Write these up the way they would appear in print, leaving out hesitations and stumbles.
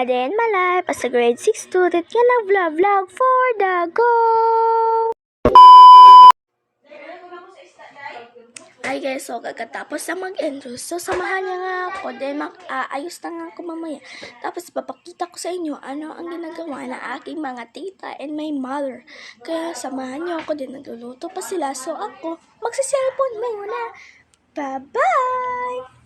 A day in my life as a grade 6 student, yan ang vlog for the go! Hi guys, so kakatapos na mag-enroll, so samahan niya nga ako, then ayos na nga ako mamaya. Tapos papakita ko sa inyo ano ang ginagawa ng aking mga tita and my mother. Kaya samahan niyo ako, din nagluluto pa sila, so ako magsi-cellphone muna. Bye-bye!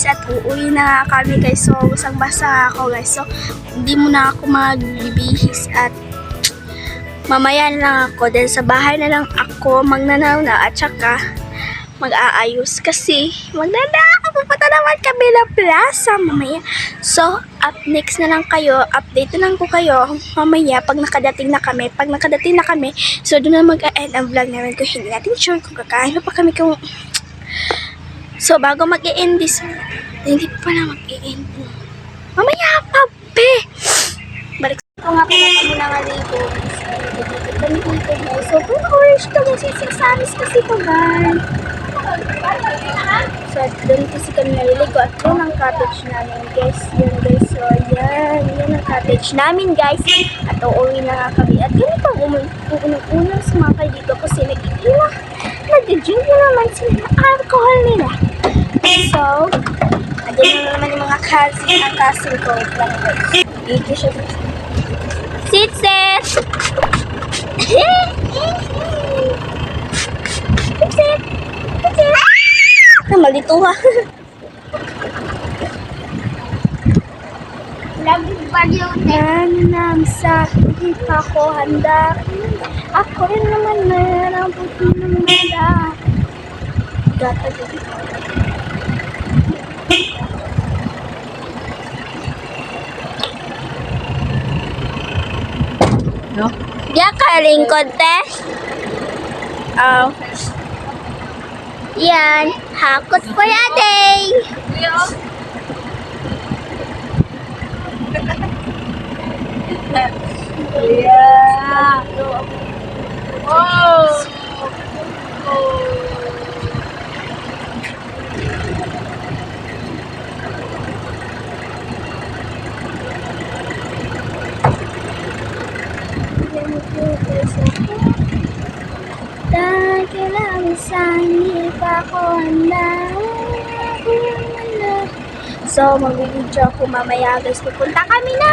At uuwi na kami guys, so basang basa ako guys, so hindi muna ako magbibihis at mamaya na lang ako, then sa bahay na lang ako magnanaw na at saka mag-aayos kasi magnanaw ako, pupunta naman kami na plaza mamaya. So up next na lang kayo, update na lang ko kayo mamaya pag nakadating na kami. Pag nakadating na kami, so doon na mag-end ang vlog namin kung hindi natin sure kung kakain pa kami kung. So, bago mag-i-end this, hindi pa na mag-i-end. Mamaya pa, be! Balik ko nga pala kami na nga dito. So, 2 hours ito guys. 6 hours kasi ito guys. So, doon kasi kami naliligo. At yun ang cottage namin guys. Yun guys. So, yan. Yan ang cottage namin guys. At uuwi na nga kami. At ganito ang unang sumakay dito kasi nag-iilang. Nag-drink na naman sila ng alcohol nila. So, andyan na naman yung mga cousin. Ang cousin ko lang guys. Dito siya. Sit, sit! Sit, sit! Sit, sit! Malito ha. Nanam sa hindi pa ako handa. Ako rin naman mayroong puti ng mala. Gata dito. No? Diya ka lingkod te? Oh. Yan. Hakot po yaday. Yeah. Oh. Dahil lang sa hindi pa ako handa. So, mag-video ako mamaya guys. Pupunta kami na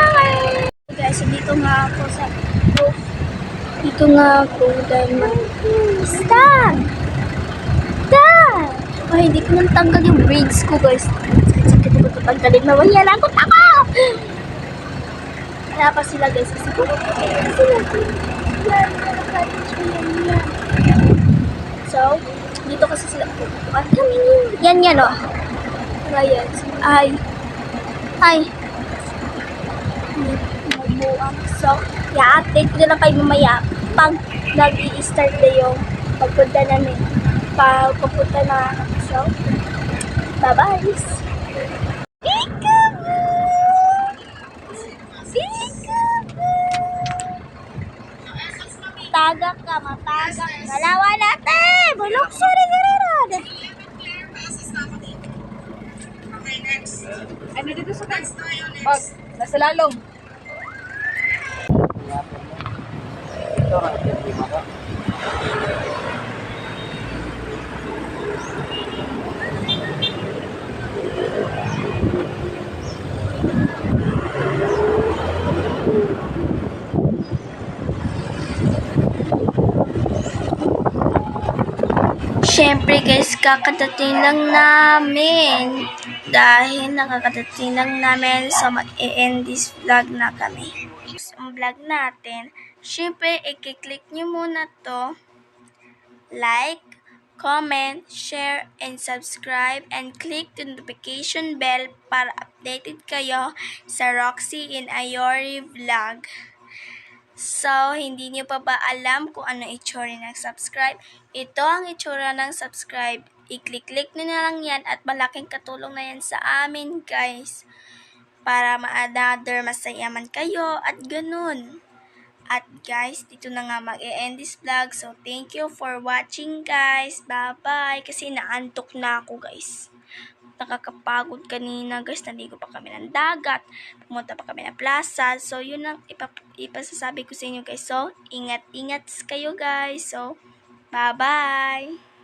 guys. So, dito nga ako sa roof. Dito nga ako dahil Stop! Stop! Ay, hindi ko nang tanggal yung braids ko, guys. Sakit ko ito tanggalin. Mawala lang ako. Wala pa sila, guys. Siguro wala sila. So, dito kasi sila pupukan kami. Yan, oh. Ayan. Ay. Mabuang. So, i-update ko na lang kayo mamaya pag nag-i-start na yung pagpunta namin. Pagpunta na. So, bye-bye. Matagak ka. Dalawa natin! Bulok siya rin gano'n. Okay, next. Ano dito sa next tayo? Next. Nasa lalong. Siyempre guys, kakadating lang namin. Dahil nakakadating lang namin, so mag-e-end this vlog na kami. Ang vlog natin, siyempre, i-click nyo muna to. Like, comment, share, and subscribe, and click the notification bell para updated kayo sa Roxy in Ayori vlog. So, hindi niyo pa ba alam kung ano itsura ng subscribe? Ito ang itsura ng subscribe. I-click-click nyo na lang yan at malaking katulong na yan sa amin, guys. Para ma-another masayaman kayo at ganun. At guys, dito na nga mag-e-end this vlog. So, thank you for watching, guys. Bye-bye. Kasi naantok na ako, guys. Nakakapagod kanina, guys. Naligo pa kami ng dagat. Pumunta pa kami ng plaza. So, yun ang ipasasabi ko sa inyo, guys. So, ingat-ingat kayo, guys. So, bye-bye.